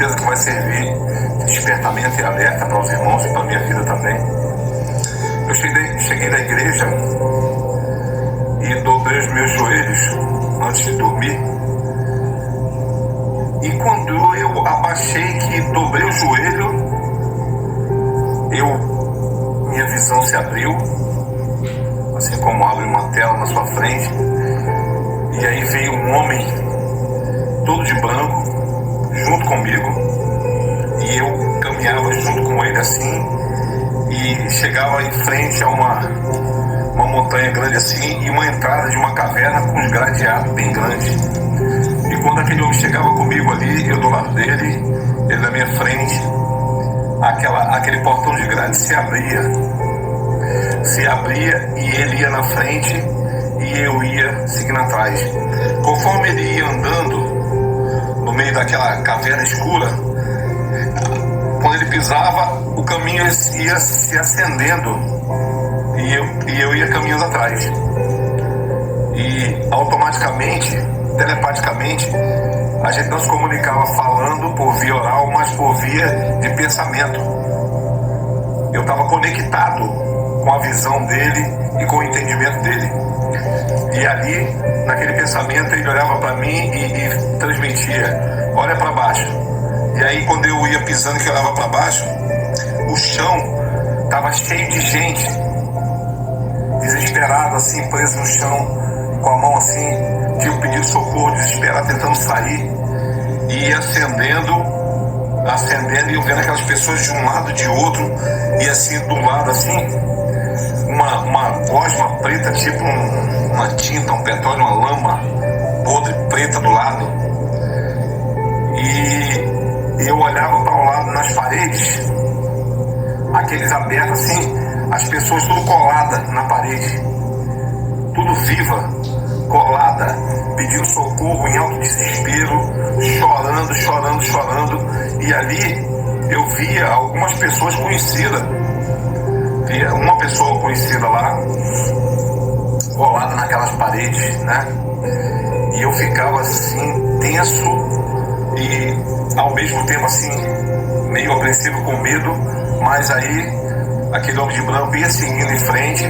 certeza que vai servir de despertamento e alerta para os irmãos e para a minha vida também. Eu cheguei da igreja e dobrei os meus joelhos antes de dormir. E quando eu abaixei, que dobrei o joelho, minha visão se abriu, assim como abre uma tela na sua frente. E aí veio um homem todo de branco junto comigo, e eu caminhava junto com ele assim, e chegava em frente a uma montanha grande assim, e uma entrada de uma caverna com uns gradeados bem grandes. E quando aquele homem chegava comigo ali, eu do lado dele, ele na minha frente, aquele portão de grade se abria e ele ia na frente e eu ia seguindo atrás. Conforme ele ia andando no meio daquela caverna escura, quando ele pisava, o caminho ia se acendendo e eu ia caminhando atrás. E automaticamente, telepaticamente, a gente não se comunicava falando por via oral, mas por via de pensamento. Eu estava conectado com a visão dele e com o entendimento dele. E ali, naquele pensamento, ele olhava para mim e transmitia: olha para baixo. E aí, quando eu ia pisando, que eu olhava para baixo, o chão estava cheio de gente, desesperada, assim, presa no chão, com a mão assim, tinha pedido socorro, desesperado, tentando sair. E ia acendendo, e eu vendo aquelas pessoas de um lado, de outro, e assim, do lado, assim, uma gosma preta, tipo uma tinta, um petróleo, uma lama podre, preta do lado. E eu olhava para o lado, nas paredes, aqueles abertos assim, as pessoas tudo coladas na parede, tudo viva, colada, pedindo socorro em alto desespero, chorando. E ali eu via algumas pessoas conhecidas, via uma pessoa conhecida lá, colada naquelas paredes, né? E eu ficava assim, tenso e ao mesmo tempo assim, meio apreensivo, com medo. Mas aí aquele homem de branco ia seguindo em frente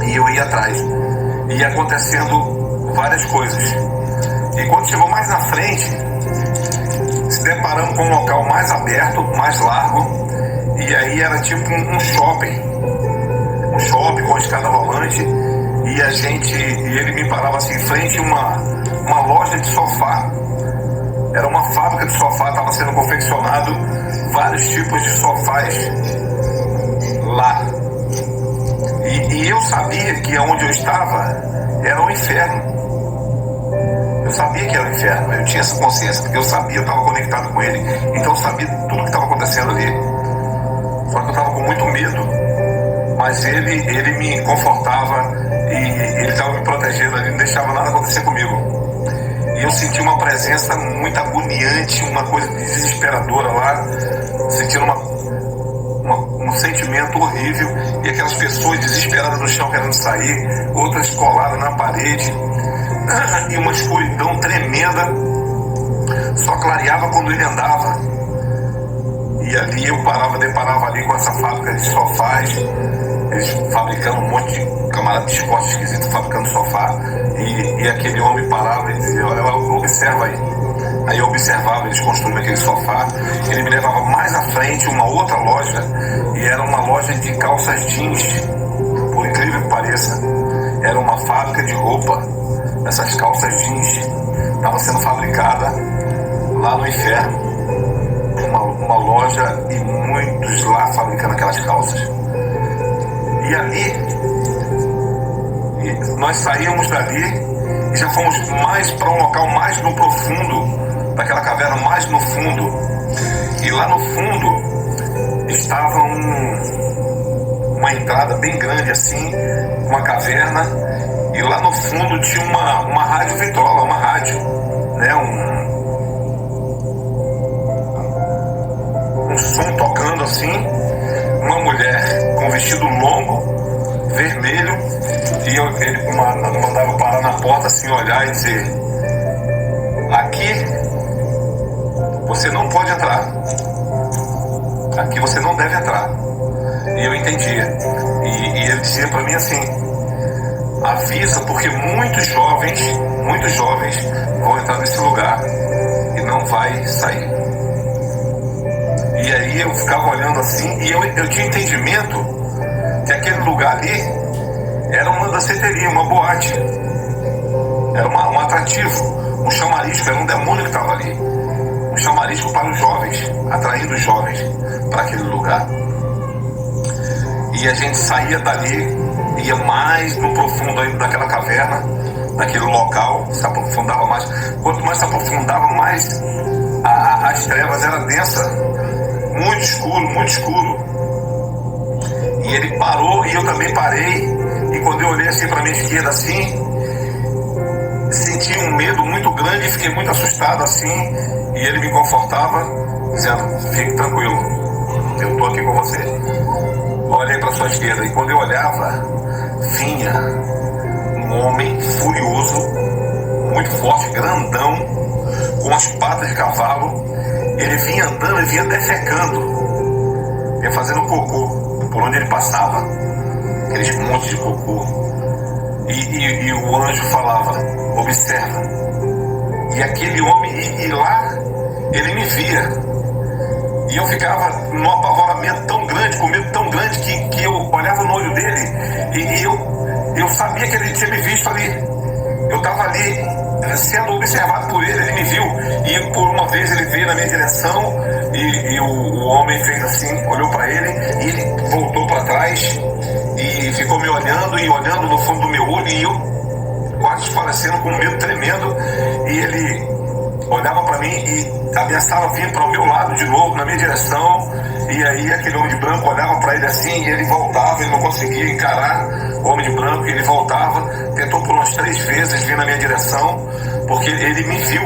e eu ia atrás. Ia acontecendo várias coisas. E quando chegou mais na frente, se deparamos com um local mais aberto, mais largo, e aí era tipo um shopping com escada rolante, e ele me parava assim em frente a uma loja de sofá. Era uma fábrica de sofá, estava sendo confeccionado vários tipos de sofás lá. E eu sabia que onde eu estava era o inferno. Eu sabia que era o inferno, eu tinha essa consciência, porque eu sabia, eu estava conectado com ele, então eu sabia tudo que estava acontecendo ali. Só que eu estava com muito medo, mas ele me confortava e ele estava me protegendo ali, não deixava nada acontecer comigo. E eu senti uma presença muito agoniante, uma coisa desesperadora lá, sentindo um sentimento horrível, e aquelas pessoas desesperadas no chão querendo sair, outras coladas na parede, e uma escuridão tremenda, só clareava quando ele andava. E ali eu deparava ali com essa fábrica de sofás, eles fabricando um monte de camarada de esporte esquisito, fabricando sofá, e aquele homem parava e dizia: olha lá, observa aí. Aí eu observava eles construindo aquele sofá. Ele me levava mais à frente, uma outra loja, e era uma loja de calças jeans, por incrível que pareça. Era uma fábrica de roupa. Essas calças jeans estavam sendo fabricadas lá no inferno. Uma loja e muitos lá fabricando aquelas calças. E ali, nós saímos dali e já fomos mais para um local mais no profundo, daquela caverna mais no fundo. E lá no fundo estava uma entrada bem grande assim, uma caverna, e lá no fundo tinha uma rádio vitrola, uma rádio, né, um som tocando assim, uma mulher com vestido longo, vermelho, e ele mandava parar na porta assim, olhar e dizer: aqui você não pode entrar. Aqui você não deve entrar. E eu entendia. E ele dizia para mim assim: avisa, porque muitos jovens vão entrar nesse lugar e não vai sair. E aí eu ficava olhando assim, e eu tinha entendimento que aquele lugar ali era uma danceteria, uma boate, era um atrativo, um chamarisco, era um demônio que estava ali, um chamarisco para os jovens, atraindo os jovens para aquele lugar. E a gente saía dali, ia mais no profundo ainda daquela caverna, daquele local, se aprofundava mais. Quanto mais se aprofundava, mais as trevas eram densas, muito escuro, muito escuro. E ele parou e eu também parei. E quando eu olhei assim para a minha esquerda assim, senti um medo muito grande e fiquei muito assustado assim. E ele me confortava, dizendo: fique tranquilo, eu estou aqui com você. Olhei para a sua esquerda e quando eu olhava, vinha um homem furioso, muito forte, grandão, com as patas de cavalo. Ele vinha andando e vinha defecando, ia fazendo cocô por onde ele passava, aqueles montes de cocô. E o anjo falava: observa. E aquele homem, e lá ele me via. E eu ficava num apavoramento tão grande, com medo tão grande, que eu olhava no olho dele e eu sabia que ele tinha me visto ali. Eu estava ali sendo observado por ele, ele me viu. E por uma vez ele veio na minha direção e o homem fez assim, olhou para ele e ele voltou para trás e ficou me olhando e olhando no fundo do meu olho e eu quase desfalecendo com medo tremendo. E ele olhava para mim e ameaçava vir para o meu lado de novo, na minha direção. E aí aquele homem de branco olhava para ele assim e ele voltava, ele não conseguia encarar o homem de branco, e ele voltava, tentou por umas 3 vezes vir na minha direção, porque ele me viu.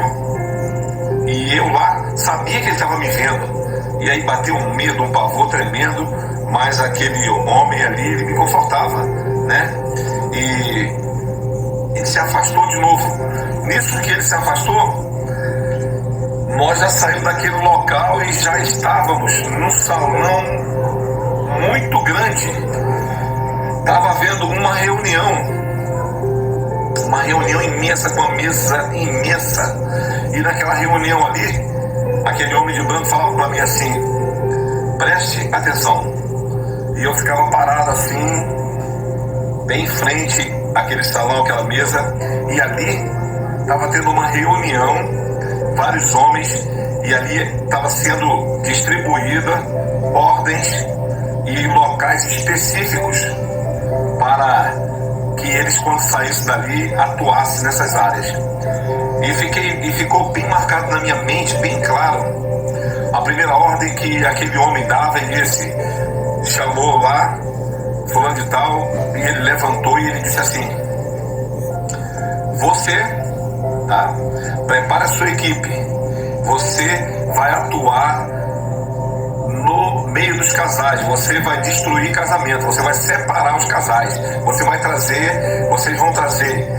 E eu lá sabia que ele estava me vendo. E aí bateu um medo, um pavor tremendo, mas aquele homem ali, ele me confortava, né? E ele se afastou de novo. Nisso que ele se afastou, nós já saímos daquele local e já estávamos num salão muito grande. Estava havendo uma reunião imensa, com a mesa imensa. E naquela reunião ali, aquele homem de branco falava para mim assim: preste atenção. E eu ficava parado assim, bem em frente àquele salão, aquela mesa. E ali estava tendo uma reunião, vários homens, e ali estava sendo distribuída ordens e locais específicos para que eles, quando saíssem dali, atuassem nessas áreas. E ficou bem marcado na minha mente, bem claro, a primeira ordem que aquele homem dava. Ele disse, chamou lá fulano de tal, e ele levantou e ele disse assim: você, tá? Prepara a sua equipe. Você vai atuar no meio dos casais. Você vai destruir casamento. Você vai separar os casais. Vocês vão trazer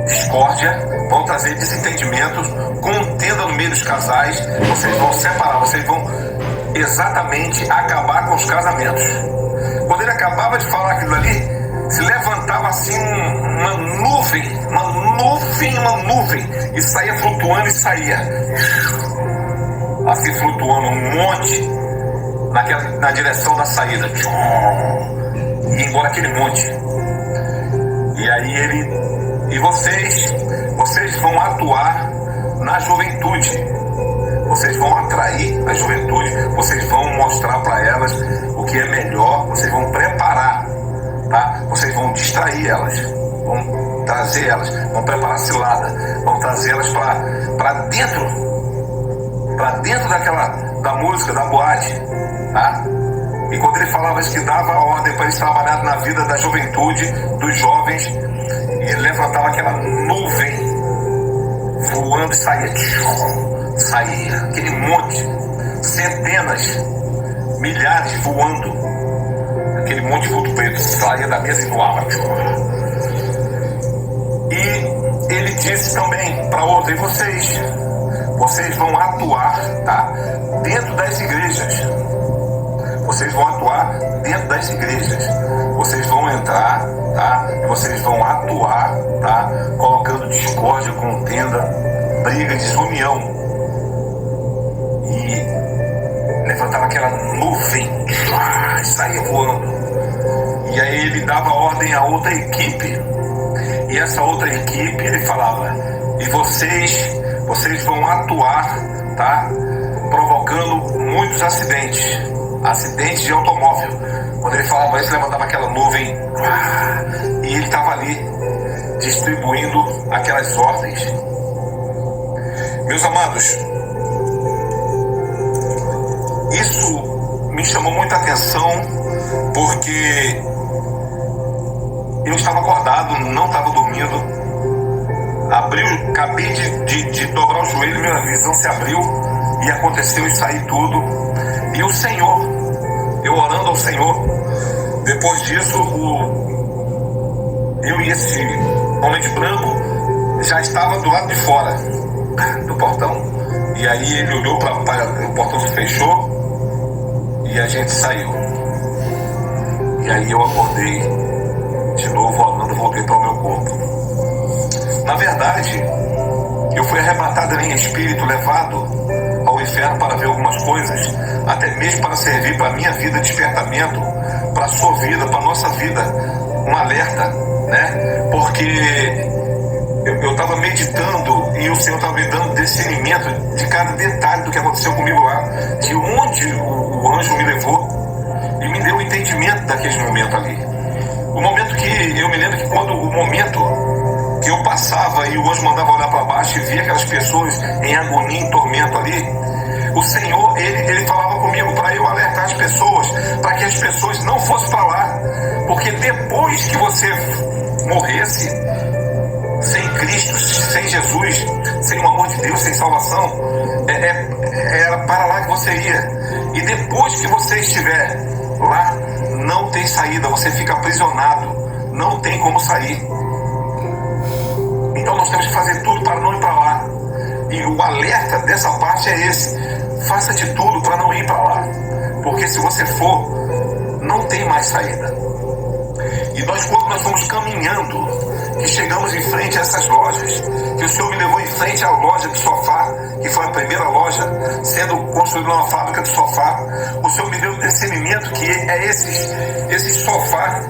discórdia, vão trazer desentendimentos, contenda no meio dos casais. Vocês vão separar. Vocês vão exatamente acabar com os casamentos. Quando ele acabava de falar aquilo ali, se levantava assim uma nuvem, e saía flutuando e saía assim, flutuando um monte na direção da saída, e ia embora aquele monte. E aí vocês vão atuar na juventude, vocês vão atrair a juventude, vocês vão mostrar para elas o que é melhor, vocês vão preparar, tá? Vocês vão distrair elas, vão trazer elas, vão preparar cilada, vão trazer elas para dentro da música, da boate, tá? E quando ele falava isso, que dava a ordem para eles trabalharem na vida da juventude, dos jovens, ele levantava aquela nuvem voando e saía aquele monte, centenas, milhares voando, aquele monte de vulto preto saía da mesa e voava. E ele disse também para outra: e vocês vocês vão atuar, tá? Dentro das igrejas. Vocês vão atuar dentro das igrejas. Vocês vão entrar, tá? E vocês vão atuar, tá? Colocando discórdia, contenda, briga, desunião. E levantava aquela nuvem, saía voando. E aí ele dava ordem a outra equipe. E essa outra equipe, ele falava: e vocês vão atuar, tá? Provocando muitos acidentes de automóvel. Quando ele falava isso, levantava aquela nuvem, e ele estava ali distribuindo aquelas ordens. Meus amados, isso me chamou muita atenção, porque eu estava acordado, não estava dormindo. Acabei de dobrar o joelho, minha visão se abriu e aconteceu isso aí tudo. E o Senhor, eu orando ao Senhor, depois disso, eu e esse homem de branco já estava do lado de fora do portão. E aí ele olhou para o portão, se fechou e a gente saiu. E aí eu acordei de novo, orando, voltei para o meu corpo. Na verdade, eu fui arrebatado em espírito, levado ao inferno para ver algumas coisas, até mesmo para servir para a minha vida despertamento, para a sua vida, para a nossa vida, um alerta, né? Porque eu estava meditando e o Senhor estava me dando discernimento de cada detalhe do que aconteceu comigo lá, de onde o anjo me levou, e me deu o entendimento daquele momento ali. O momento que eu me lembro que o momento que eu passava e o anjo mandava olhar para baixo e via aquelas pessoas em agonia, em tormento ali, o Senhor, ele falava comigo para eu alertar as pessoas, para que as pessoas não fossem para lá, porque depois que você morresse sem Cristo, sem Jesus, sem o amor de Deus, sem salvação, era para lá que você ia. E depois que você estiver lá, não tem saída, você fica aprisionado, não tem como sair. Então nós temos que fazer tudo para não ir para lá. E o alerta dessa parte é esse: faça de tudo para não ir para lá, porque se você for, não tem mais saída. E quando nós fomos caminhando, que chegamos em frente a essas lojas, que o Senhor me levou em frente à loja de sofá, que foi a primeira loja sendo construída numa fábrica de sofá, o Senhor me deu o discernimento que é esse sofá.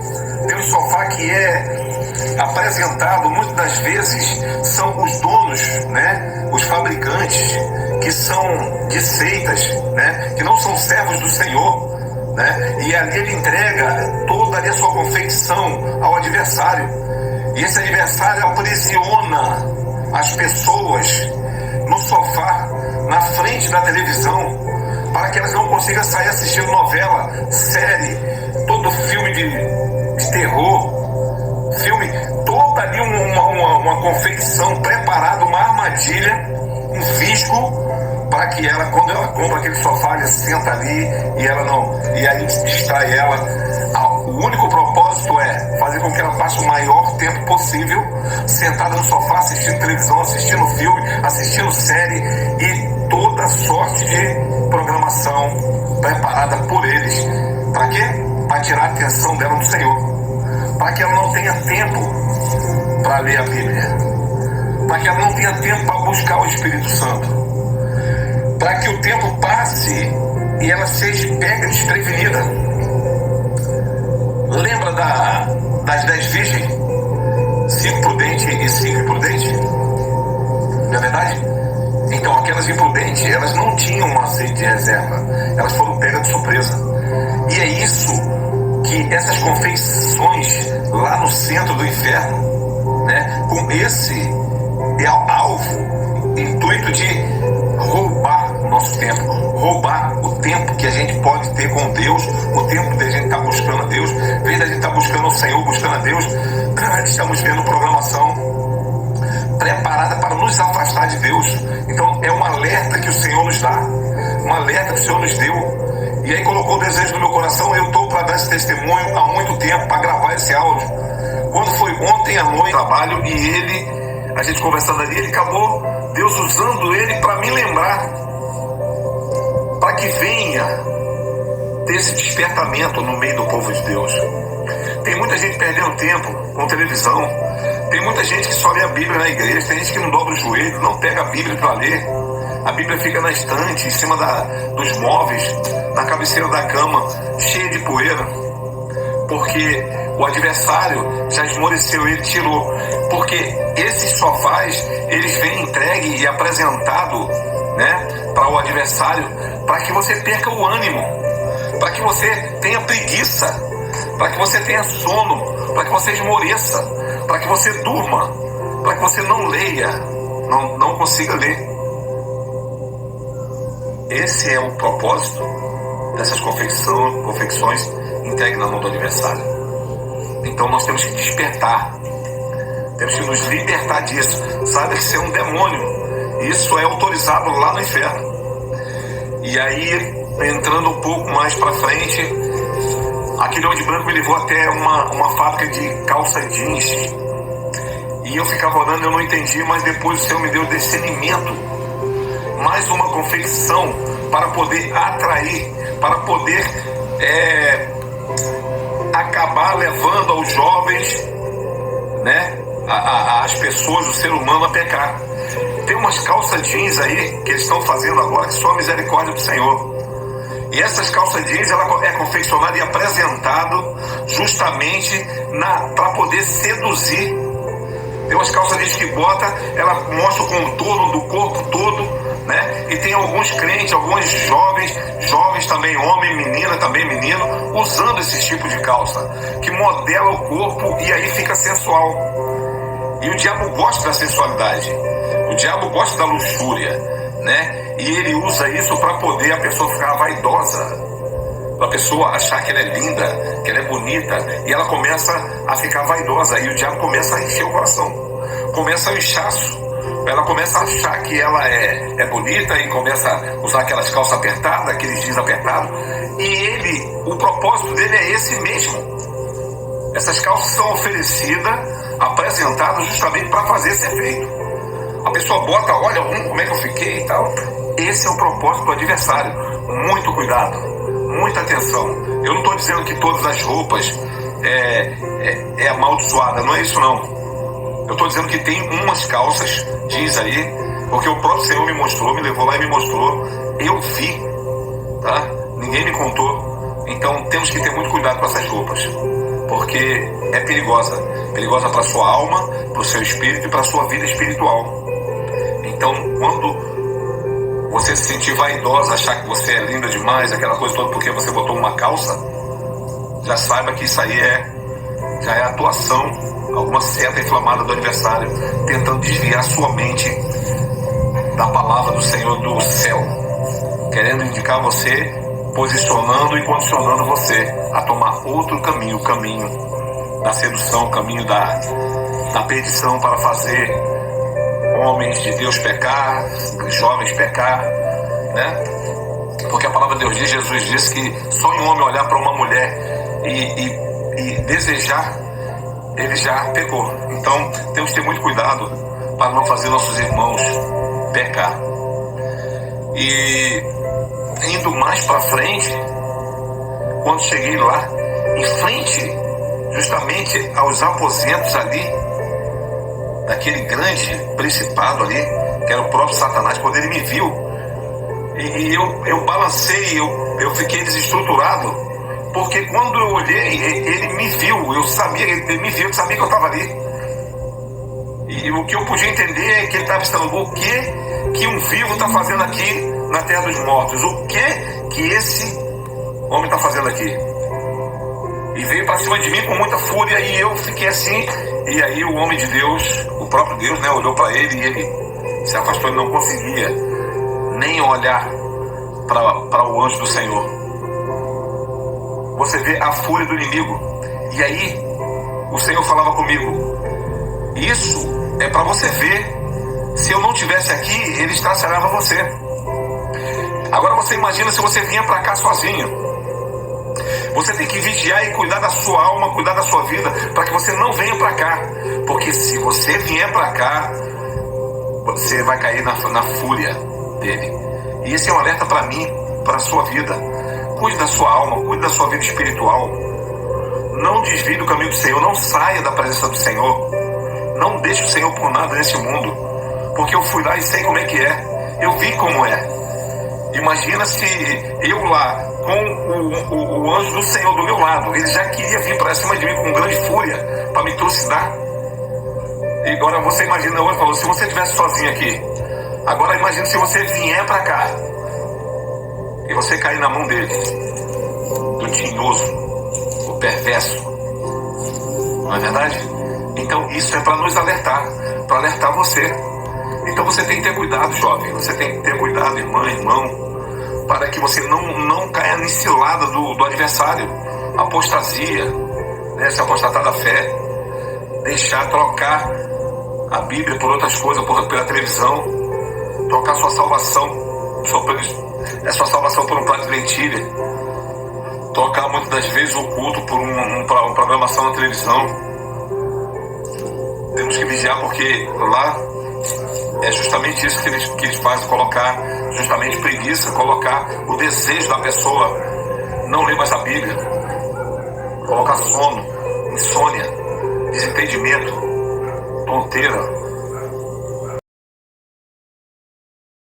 Tem um sofá que é apresentado, muitas das vezes são os donos, né, os fabricantes, que são de seitas, né, que não são servos do Senhor, né, e ali ele entrega toda ali a sua confecção ao adversário, e esse adversário aprisiona as pessoas no sofá, na frente da televisão, para que elas não consigam sair assistindo novela, série, todo filme de terror, filme, toda ali uma confecção preparada, uma armadilha, um fisco, para que ela, quando ela compra aquele sofá, ela senta ali e aí distrai ela. O único propósito é fazer com que ela passe o maior tempo possível sentada no sofá, assistindo televisão, assistindo filme, assistindo série e toda sorte de programação preparada por eles. Para quê? Para tirar a atenção dela do Senhor, para que ela não tenha tempo para ler a Bíblia, para que ela não tenha tempo para buscar o Espírito Santo, para que o tempo passe e ela seja pega desprevenida. Lembra das 10 virgens? 5 prudentes e 5 imprudentes? Não é verdade? Então aquelas imprudentes, elas não tinham um azeite de reserva, elas foram pegas de surpresa. E é isso que essas confecções lá no centro do inferno, né, com esse alvo, intuito de roubar o nosso tempo, roubar o tempo que a gente pode ter com Deus, o tempo que a gente está buscando a Deus. Em vez da gente estar buscando o Senhor, buscando a Deus, estamos vendo programação preparada para nos afastar de Deus. Então é um alerta que o Senhor nos dá, um alerta que o Senhor nos deu. E aí colocou o desejo no meu coração. Eu estou para dar esse testemunho há muito tempo, para gravar esse áudio. Quando foi ontem à noite, trabalho, e a gente conversando ali, ele acabou Deus usando ele para me lembrar, para que venha ter esse despertamento no meio do povo de Deus. Tem muita gente perdendo tempo com televisão, tem muita gente que só lê a Bíblia na igreja, tem gente que não dobra o joelho, não pega a Bíblia para ler. A Bíblia fica na estante, em cima dos móveis, na cabeceira da cama, cheia de poeira, porque o adversário já esmoreceu, ele tirou. Porque esses sofás, eles vêm entregue e apresentado, né, para o adversário, para que você perca o ânimo, para que você tenha preguiça, para que você tenha sono, para que você esmoreça, para que você durma, para que você não leia, não consiga ler. Esse é o propósito dessas confecções entregues na mão do adversário. Então nós temos que despertar, temos que nos libertar disso. Saiba que isso é um demônio, isso é autorizado lá no inferno. E aí, entrando um pouco mais para frente, aquele homem de branco me levou até uma fábrica de calça jeans, e eu ficava orando, eu não entendi, mas depois o Senhor me deu discernimento. Mais uma confecção para poder atrair, para poder acabar levando aos jovens, né, as pessoas, o ser humano a pecar. Tem umas calças jeans aí que eles estão fazendo agora que só a misericórdia do Senhor. E essas calças jeans, ela é confeccionada e apresentado justamente para poder seduzir. Tem umas calças jeans que bota, ela mostra o contorno do corpo todo, né? E tem alguns crentes, alguns jovens também, homem, menina, também menino, usando esse tipo de calça, que modela o corpo e aí fica sensual. E o diabo gosta da sensualidade, o diabo gosta da luxúria, né? E ele usa isso para poder a pessoa ficar vaidosa, para a pessoa achar que ela é linda, que ela é bonita, e ela começa a ficar vaidosa, e o diabo começa a encher o coração, começa o inchaço. Ela começa a achar que ela é bonita e começa a usar aquelas calças apertadas, aqueles jeans apertados. E o propósito dele é esse mesmo. Essas calças são oferecidas, apresentadas justamente para fazer esse efeito. A pessoa bota, olha como é que eu fiquei e tal. Esse é o propósito do adversário. Muito cuidado, muita atenção. Eu não estou dizendo que todas as roupas é amaldiçoada, não é isso não. Eu estou dizendo que tem umas calças jeans aí, porque o próprio Senhor me mostrou, me levou lá e me mostrou. Eu vi, tá? Ninguém me contou. Então temos que ter muito cuidado com essas roupas, porque é perigosa para a sua alma, para o seu espírito e para a sua vida espiritual. Então, quando você se sentir vaidosa, achar que você é linda demais, aquela coisa toda porque você botou uma calça, já saiba que isso aí já é atuação, alguma seta inflamada do adversário, tentando desviar sua mente da palavra do Senhor do céu, querendo indicar você, posicionando e condicionando você a tomar outro caminho, o caminho da sedução, o caminho da perdição, para fazer homens de Deus pecar, jovens pecar, né? Porque a palavra de Deus diz, Jesus disse que só um homem olhar para uma mulher e desejar, ele já pecou. Então temos que ter muito cuidado para não fazer nossos irmãos pecar. E indo mais para frente, quando cheguei lá, em frente justamente aos aposentos ali, daquele grande principado ali, que era o próprio Satanás, quando ele me viu, e eu balancei, eu fiquei desestruturado, porque quando eu olhei, ele me viu, eu sabia que eu estava ali. E o que eu podia entender é que ele estava pensando, o que um vivo está fazendo aqui na terra dos mortos? O que esse homem está fazendo aqui? E veio para cima de mim com muita fúria, e eu fiquei assim. E aí o homem de Deus, o próprio Deus, né, olhou para ele, e ele se afastou, ele não conseguia nem olhar para o anjo do Senhor. Você vê a fúria do inimigo. E aí o Senhor falava comigo, isso é para você ver, se eu não estivesse aqui, ele estraçalhava você. Agora você imagina se você vinha para cá sozinho. Você tem que vigiar e cuidar da sua alma, cuidar da sua vida, para que você não venha para cá. Porque se você vier para cá, você vai cair na fúria dele. E esse é um alerta para mim, para a sua vida. Cuide da sua alma, cuide da sua vida espiritual. Não desvie do caminho do Senhor, não saia da presença do Senhor. Não deixe o Senhor por nada nesse mundo, porque eu fui lá e sei como é que é. Eu vi como é. Imagina se eu lá, com o anjo do Senhor do meu lado, ele já queria vir para cima de mim com grande fúria, para me trucidar. E agora você imagina, hoje falou, se você estivesse sozinho aqui, agora imagina se você vier para cá, e você cair na mão dele, do tinhoso, o perverso. Não é verdade? Então isso é para nos alertar, para alertar você. Então você tem que ter cuidado, jovem, você tem que ter cuidado, irmã, irmão, para que você não caia na cilada do adversário, apostasia, né, se apostatar da fé, trocar a Bíblia por outras coisas, pela televisão, trocar sua salvação, sua salvação por um prato de lentilha, trocar muitas das vezes o culto por uma programação na televisão. Temos que vigiar, porque lá é justamente isso que eles fazem, colocar justamente preguiça, colocar o desejo da pessoa não ler mais a Bíblia, colocar sono, insônia, desentendimento, tonteira.